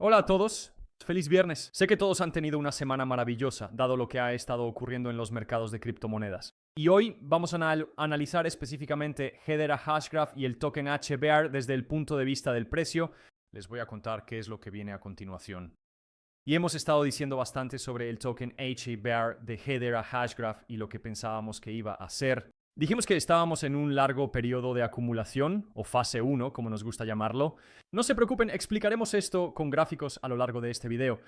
Hola a todos, feliz viernes. Sé que todos han tenido una semana maravillosa, dado lo que ha estado ocurriendo en los mercados de criptomonedas. Y hoy vamos a analizar específicamente Hedera Hashgraph y el token HBAR desde el punto de vista del precio. Les voy a contar qué es lo que viene a continuación. Y hemos estado diciendo bastante sobre el token HBAR de Hedera Hashgraph y lo que pensábamos que iba a ser. Dijimos que estábamos en un largo periodo de acumulación, o fase 1, como nos gusta llamarlo. No se preocupen, explicaremos esto con gráficos a lo largo de este video.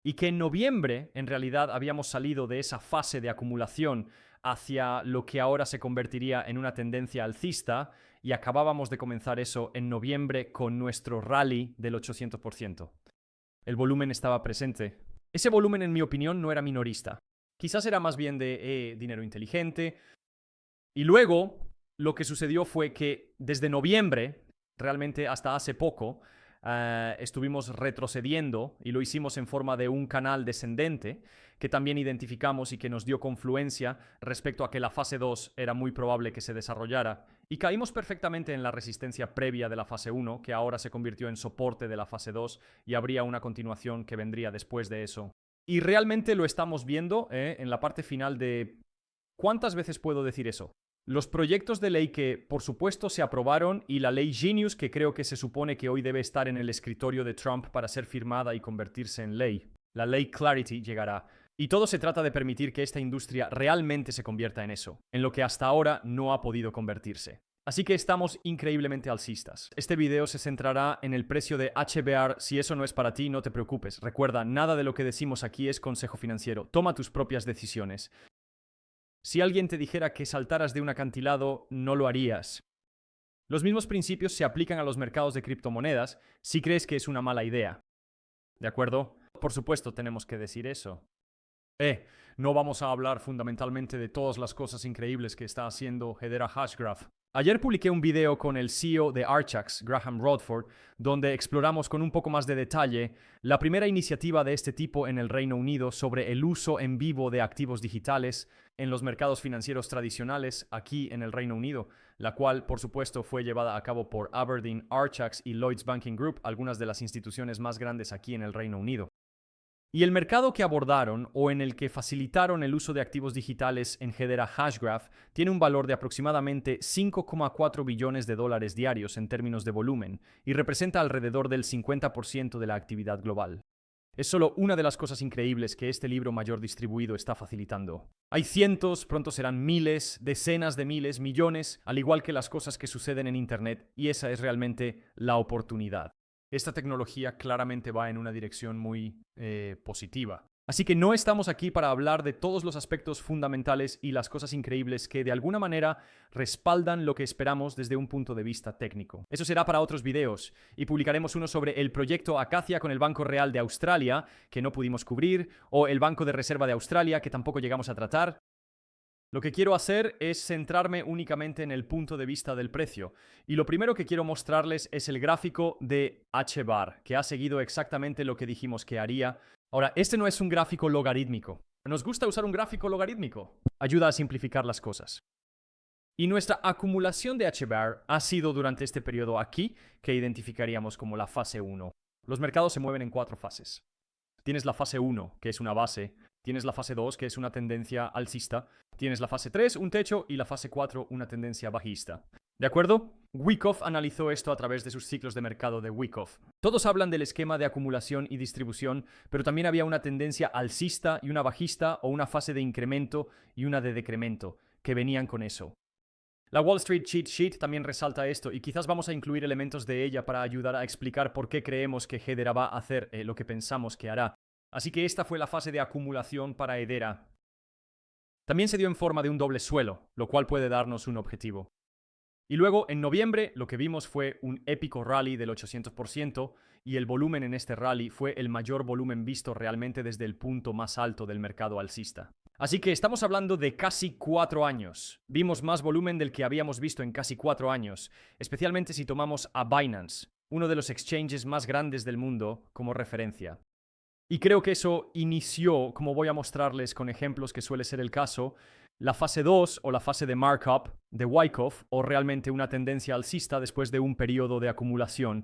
Y que en noviembre, en realidad, habíamos salido de esa fase de acumulación hacia lo que ahora se convertiría en una tendencia alcista, y acabábamos de comenzar eso en noviembre con nuestro rally del 800%. El volumen estaba presente. Ese volumen, en mi opinión, no era minorista. Quizás era más bien de dinero inteligente. Y luego, lo que sucedió fue que desde noviembre, realmente hasta hace poco, estuvimos retrocediendo y lo hicimos en forma de un canal descendente que también identificamos y que nos dio confluencia respecto a que la fase 2 era muy probable que se desarrollara. Y caímos perfectamente en la resistencia previa de la fase 1, que ahora se convirtió en soporte de la fase 2 y habría una continuación que vendría después de eso. Y realmente lo estamos viendo en la parte final de... ¿Cuántas veces puedo decir eso? Los proyectos de ley que, por supuesto, se aprobaron y la ley Genius, que creo que se supone que hoy debe estar en el escritorio de Trump para ser firmada y convertirse en ley. La ley Clarity llegará. Y todo se trata de permitir que esta industria realmente se convierta en eso, en lo que hasta ahora no ha podido convertirse. Así que estamos increíblemente alcistas. Este video se centrará en el precio de HBAR. Si eso no es para ti, no te preocupes. Recuerda, nada de lo que decimos aquí es consejo financiero. Toma tus propias decisiones. Si alguien te dijera que saltaras de un acantilado, no lo harías. Los mismos principios se aplican a los mercados de criptomonedas si crees que es una mala idea. ¿De acuerdo? Por supuesto, tenemos que decir eso. No vamos a hablar fundamentalmente de todas las cosas increíbles que está haciendo Hedera Hashgraph. Ayer publiqué un video con el CEO de Archax, Graham Rodford, donde exploramos con un poco más de detalle la primera iniciativa de este tipo en el Reino Unido sobre el uso en vivo de activos digitales en los mercados financieros tradicionales aquí en el Reino Unido, la cual, por supuesto, fue llevada a cabo por Aberdeen, Archax y Lloyds Banking Group, algunas de las instituciones más grandes aquí en el Reino Unido. Y el mercado que abordaron o en el que facilitaron el uso de activos digitales en Hedera Hashgraph tiene un valor de aproximadamente 5,4 billones de dólares diarios en términos de volumen y representa alrededor del 50% de la actividad global. Es solo una de las cosas increíbles que este libro mayor distribuido está facilitando. Hay cientos, pronto serán miles, decenas de miles, millones, al igual que las cosas que suceden en Internet, y esa es realmente la oportunidad. Esta tecnología claramente va en una dirección muy positiva. Así que no estamos aquí para hablar de todos los aspectos fundamentales y las cosas increíbles que de alguna manera respaldan lo que esperamos desde un punto de vista técnico. Eso será para otros videos y publicaremos uno sobre el proyecto Acacia con el Banco Real de Australia, que no pudimos cubrir, o el Banco de Reserva de Australia, que tampoco llegamos a tratar. Lo que quiero hacer es centrarme únicamente en el punto de vista del precio. Y lo primero que quiero mostrarles es el gráfico de HBAR, que ha seguido exactamente lo que dijimos que haría. Ahora, este no es un gráfico logarítmico. Nos gusta usar un gráfico logarítmico. Ayuda a simplificar las cosas. Y nuestra acumulación de HBAR ha sido durante este periodo aquí, que identificaríamos como la fase 1. Los mercados se mueven en 4 fases. Tienes la fase 1, que es una base. Tienes la fase 2, que es una tendencia alcista. Tienes la fase 3, un techo, y la fase 4, una tendencia bajista. ¿De acuerdo? Wyckoff analizó esto a través de sus ciclos de mercado de Wyckoff. Todos hablan del esquema de acumulación y distribución, pero también había una tendencia alcista y una bajista, o una fase de incremento y una de decremento, que venían con eso. La Wall Street Cheat Sheet también resalta esto, y quizás vamos a incluir elementos de ella para ayudar a explicar por qué creemos que Hedera va a hacer lo que pensamos que hará. Así que esta fue la fase de acumulación para Hedera. También se dio en forma de un doble suelo, lo cual puede darnos un objetivo. Y luego, en noviembre, lo que vimos fue un épico rally del 800%, y el volumen en este rally fue el mayor volumen visto realmente desde el punto más alto del mercado alcista. Así que estamos hablando de casi 4 años. Vimos más volumen del que habíamos visto en casi 4 años, especialmente si tomamos a Binance, uno de los exchanges más grandes del mundo, como referencia. Y creo que eso inició, como voy a mostrarles con ejemplos que suele ser el caso, la fase 2 o la fase de markup de Wyckoff, o realmente una tendencia alcista después de un periodo de acumulación.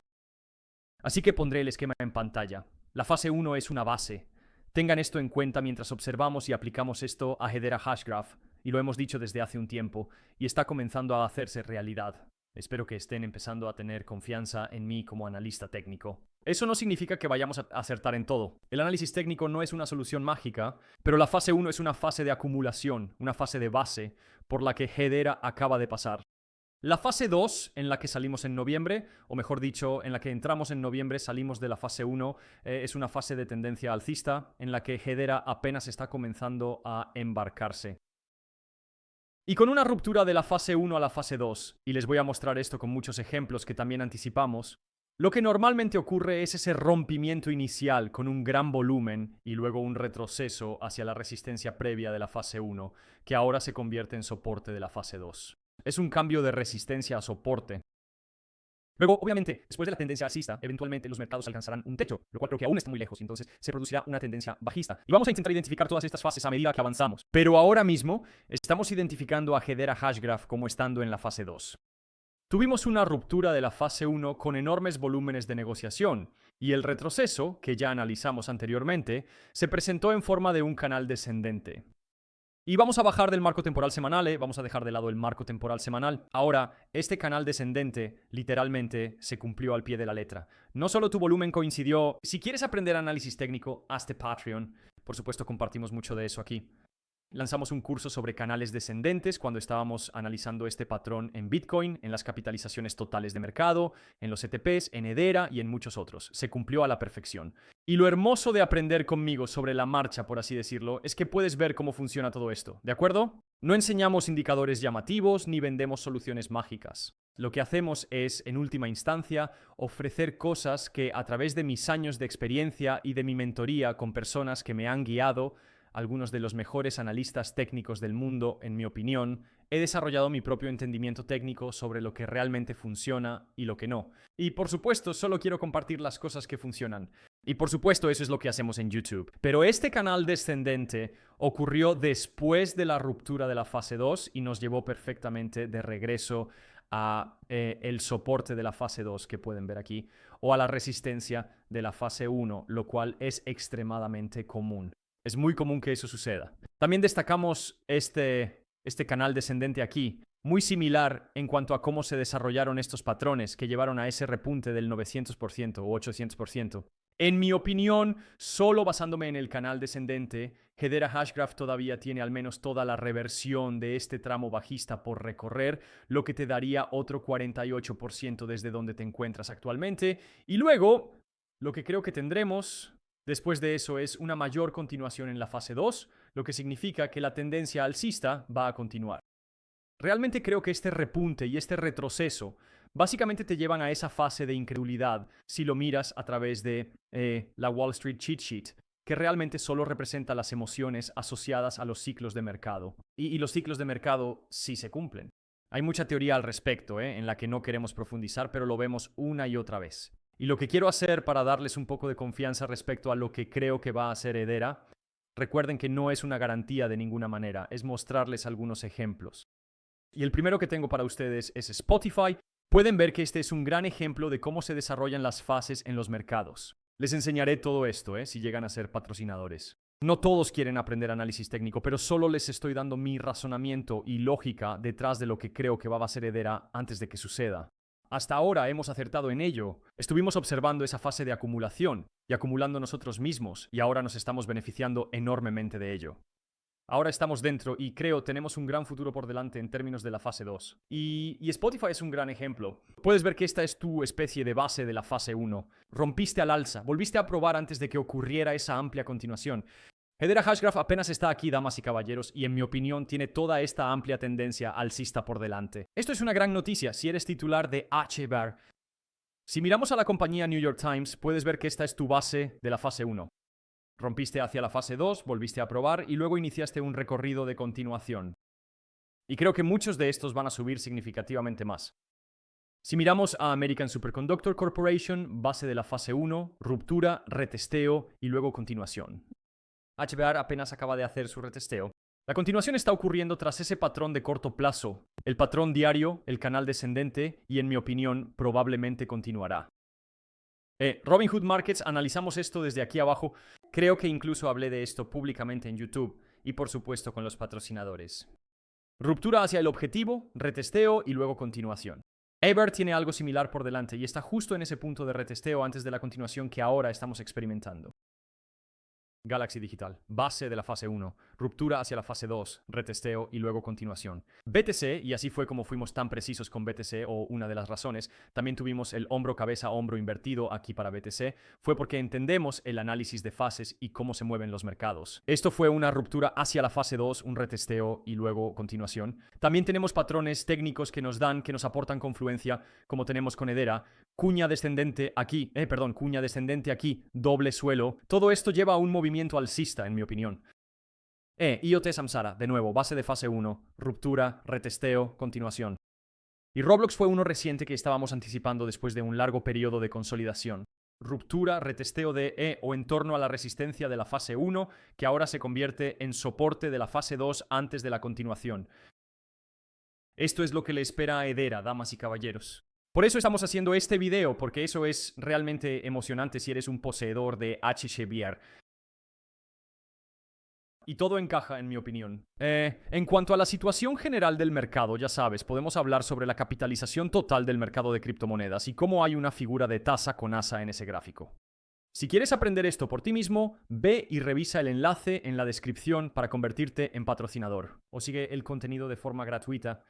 Así que pondré el esquema en pantalla. La fase 1 es una base. Tengan esto en cuenta mientras observamos y aplicamos esto a Hedera Hashgraph, y lo hemos dicho desde hace un tiempo, y está comenzando a hacerse realidad. Espero que estén empezando a tener confianza en mí como analista técnico. Eso no significa que vayamos a acertar en todo. El análisis técnico no es una solución mágica, pero la fase 1 es una fase de acumulación, una fase de base, por la que Hedera acaba de pasar. La fase 2, en la que salimos en noviembre, o mejor dicho, en la que entramos en noviembre, salimos de la fase 1, es una fase de tendencia alcista, en la que Hedera apenas está comenzando a embarcarse. Y con una ruptura de la fase 1 a la fase 2, y les voy a mostrar esto con muchos ejemplos que también anticipamos, lo que normalmente ocurre es ese rompimiento inicial con un gran volumen y luego un retroceso hacia la resistencia previa de la fase 1, que ahora se convierte en soporte de la fase 2. Es un cambio de resistencia a soporte. Luego, obviamente, después de la tendencia alcista, eventualmente los mercados alcanzarán un techo, lo cual creo que aún está muy lejos, y entonces se producirá una tendencia bajista. Y vamos a intentar identificar todas estas fases a medida que avanzamos. Pero ahora mismo estamos identificando a Hedera Hashgraph como estando en la fase 2. Tuvimos una ruptura de la fase 1 con enormes volúmenes de negociación, y el retroceso, que ya analizamos anteriormente, se presentó en forma de un canal descendente. Y vamos a bajar del marco temporal semanal, vamos a dejar de lado el marco temporal semanal. Ahora, este canal descendente literalmente se cumplió al pie de la letra. No solo tu volumen coincidió. Si quieres aprender análisis técnico, hazte Patreon. Por supuesto, compartimos mucho de eso aquí. Lanzamos un curso sobre canales descendentes cuando estábamos analizando este patrón en Bitcoin, en las capitalizaciones totales de mercado, en los ETPs, en Hedera y en muchos otros. Se cumplió a la perfección. Y lo hermoso de aprender conmigo sobre la marcha, por así decirlo, es que puedes ver cómo funciona todo esto, ¿de acuerdo? No enseñamos indicadores llamativos ni vendemos soluciones mágicas. Lo que hacemos es, en última instancia, ofrecer cosas que a través de mis años de experiencia y de mi mentoría con personas que me han guiado, algunos de los mejores analistas técnicos del mundo, en mi opinión, he desarrollado mi propio entendimiento técnico sobre lo que realmente funciona y lo que no. Y por supuesto, solo quiero compartir las cosas que funcionan. Y por supuesto, eso es lo que hacemos en YouTube. Pero este canal descendente ocurrió después de la ruptura de la fase 2 y nos llevó perfectamente de regreso a el soporte de la fase 2 que pueden ver aquí, o a la resistencia de la fase 1, lo cual es extremadamente común. Es muy común que eso suceda. También destacamos este canal descendente aquí, muy similar en cuanto a cómo se desarrollaron estos patrones que llevaron a ese repunte del 900% o 800%. En mi opinión, solo basándome en el canal descendente, Hedera Hashgraph todavía tiene al menos toda la reversión de este tramo bajista por recorrer, lo que te daría otro 48% desde donde te encuentras actualmente. Y luego, lo que creo que tendremos después de eso es una mayor continuación en la fase 2, lo que significa que la tendencia alcista va a continuar. Realmente creo que este repunte y este retroceso básicamente te llevan a esa fase de incredulidad si lo miras a través de la Wall Street Cheat Sheet, que realmente solo representa las emociones asociadas a los ciclos de mercado. Y los ciclos de mercado sí se cumplen. Hay mucha teoría al respecto, en la que no queremos profundizar, pero lo vemos una y otra vez. Y lo que quiero hacer para darles un poco de confianza respecto a lo que creo que va a ser Hedera, recuerden que no es una garantía de ninguna manera, es mostrarles algunos ejemplos. Y el primero que tengo para ustedes es Spotify. Pueden ver que este es un gran ejemplo de cómo se desarrollan las fases en los mercados. Les enseñaré todo esto, si llegan a ser patrocinadores. No todos quieren aprender análisis técnico, pero solo les estoy dando mi razonamiento y lógica detrás de lo que creo que va a ser Hedera antes de que suceda. Hasta ahora hemos acertado en ello. Estuvimos observando esa fase de acumulación y acumulando nosotros mismos, y ahora nos estamos beneficiando enormemente de ello. Ahora estamos dentro y creo tenemos un gran futuro por delante en términos de la fase 2. Y Spotify es un gran ejemplo. Puedes ver que esta es tu especie de base de la fase 1. Rompiste al alza, volviste a probar antes de que ocurriera esa amplia continuación. Hedera Hashgraph apenas está aquí, damas y caballeros, y en mi opinión tiene toda esta amplia tendencia alcista por delante. Esto es una gran noticia si eres titular de HBAR. Si miramos a la compañía New York Times, puedes ver que esta es tu base de la fase 1. Rompiste hacia la fase 2, volviste a probar y luego iniciaste un recorrido de continuación. Y creo que muchos de estos van a subir significativamente más. Si miramos a American Superconductor Corporation, base de la fase 1, ruptura, retesteo y luego continuación. HBAR apenas acaba de hacer su retesteo. La continuación está ocurriendo tras ese patrón de corto plazo, el patrón diario, el canal descendente y en mi opinión probablemente continuará. Robinhood Markets, analizamos esto desde aquí abajo. Creo que incluso hablé de esto públicamente en YouTube y por supuesto con los patrocinadores. Ruptura hacia el objetivo, retesteo y luego continuación. Ever tiene algo similar por delante y está justo en ese punto de retesteo antes de la continuación que ahora estamos experimentando. Galaxy Digital, base de la fase 1, ruptura hacia la fase 2, retesteo y luego continuación. BTC, y así fue como fuimos tan precisos con BTC, o una de las razones, también tuvimos el hombro-cabeza-hombro invertido aquí para BTC, fue porque entendemos el análisis de fases y cómo se mueven los mercados. Esto fue una ruptura hacia la fase 2, un retesteo y luego continuación. También tenemos patrones técnicos que nos aportan confluencia, como tenemos con Hedera, cuña descendente aquí, cuña descendente aquí, doble suelo. Todo esto lleva a un movimiento alcista, en mi opinión. IoT Samsara, de nuevo, base de fase 1, ruptura, retesteo, continuación. Y Roblox fue uno reciente que estábamos anticipando después de un largo periodo de consolidación. Ruptura, retesteo de o en torno a la resistencia de la fase 1, que ahora se convierte en soporte de la fase 2 antes de la continuación. Esto es lo que le espera a Hedera, damas y caballeros. Por eso estamos haciendo este video, porque eso es realmente emocionante si eres un poseedor de HSBR. Y todo encaja, en mi opinión. En cuanto a la situación general del mercado, ya sabes, podemos hablar sobre la capitalización total del mercado de criptomonedas y cómo hay una figura de tasa con asa en ese gráfico. Si quieres aprender esto por ti mismo, ve y revisa el enlace en la descripción para convertirte en patrocinador. O sigue el contenido de forma gratuita.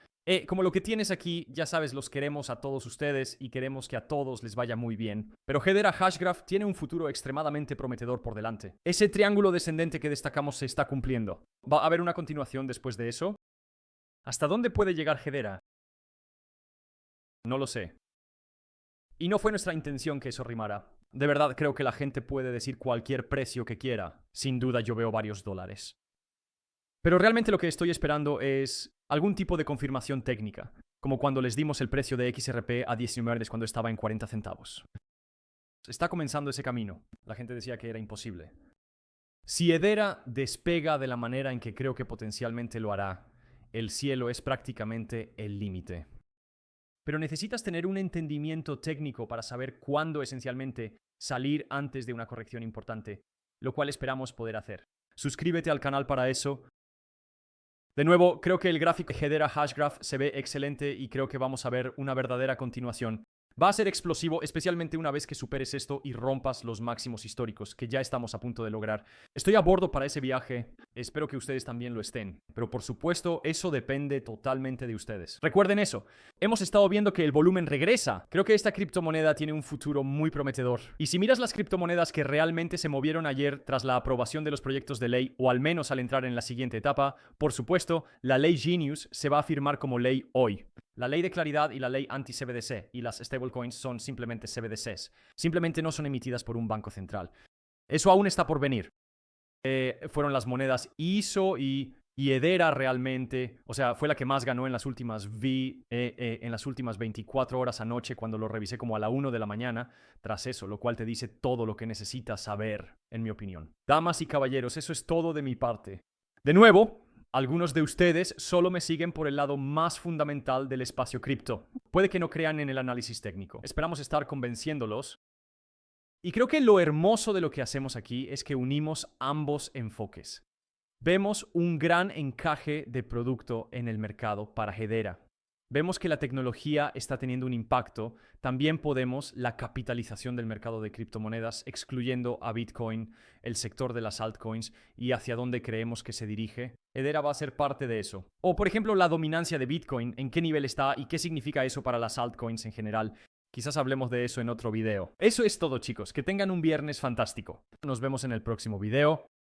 Como lo que tienes aquí, ya sabes, los queremos a todos ustedes y queremos que a todos les vaya muy bien. Pero Hedera Hashgraph tiene un futuro extremadamente prometedor por delante. Ese triángulo descendente que destacamos se está cumpliendo. ¿Va a haber una continuación después de eso? ¿Hasta dónde puede llegar Hedera? No lo sé. Y no fue nuestra intención que eso rimara. De verdad creo que la gente puede decir cualquier precio que quiera. Sin duda yo veo varios dólares. Pero realmente lo que estoy esperando es algún tipo de confirmación técnica, como cuando les dimos el precio de XRP a $19 cuando estaba en 40 centavos. Está comenzando ese camino. La gente decía que era imposible. Si Hedera despega de la manera en que creo que potencialmente lo hará, el cielo es prácticamente el límite. Pero necesitas tener un entendimiento técnico para saber cuándo esencialmente salir antes de una corrección importante, lo cual esperamos poder hacer. Suscríbete al canal para eso. De nuevo, creo que el gráfico de Hedera Hashgraph se ve excelente y creo que vamos a ver una verdadera continuación. Va a ser explosivo, especialmente una vez que superes esto y rompas los máximos históricos, que ya estamos a punto de lograr. Estoy a bordo para ese viaje, espero que ustedes también lo estén. Pero por supuesto, eso depende totalmente de ustedes. Recuerden eso, hemos estado viendo que el volumen regresa. Creo que esta criptomoneda tiene un futuro muy prometedor. Y si miras las criptomonedas que realmente se movieron ayer tras la aprobación de los proyectos de ley, o al menos al entrar en la siguiente etapa, por supuesto, la ley Genius se va a firmar como ley hoy. La ley de claridad y la ley anti-CBDC y las stablecoins son simplemente CBDCs. Simplemente no son emitidas por un banco central. Eso aún está por venir. Fueron las monedas ISO y Hedera realmente. O sea, fue la que más ganó en las últimas en las últimas 24 horas anoche cuando lo revisé como a la 1 de la mañana. Tras eso, lo cual te dice todo lo que necesitas saber, en mi opinión. Damas y caballeros, eso es todo de mi parte. De nuevo, algunos de ustedes solo me siguen por el lado más fundamental del espacio cripto. Puede que no crean en el análisis técnico. Esperamos estar convenciéndolos. Y creo que lo hermoso de lo que hacemos aquí es que unimos ambos enfoques. Vemos un gran encaje de producto en el mercado para Hedera. Vemos que la tecnología está teniendo un impacto. También podemos la capitalización del mercado de criptomonedas, excluyendo a Bitcoin, el sector de las altcoins y hacia dónde creemos que se dirige. Hedera va a ser parte de eso. O, por ejemplo, la dominancia de Bitcoin, en qué nivel está y qué significa eso para las altcoins en general. Quizás hablemos de eso en otro video. Eso es todo, chicos. Que tengan un viernes fantástico. Nos vemos en el próximo video.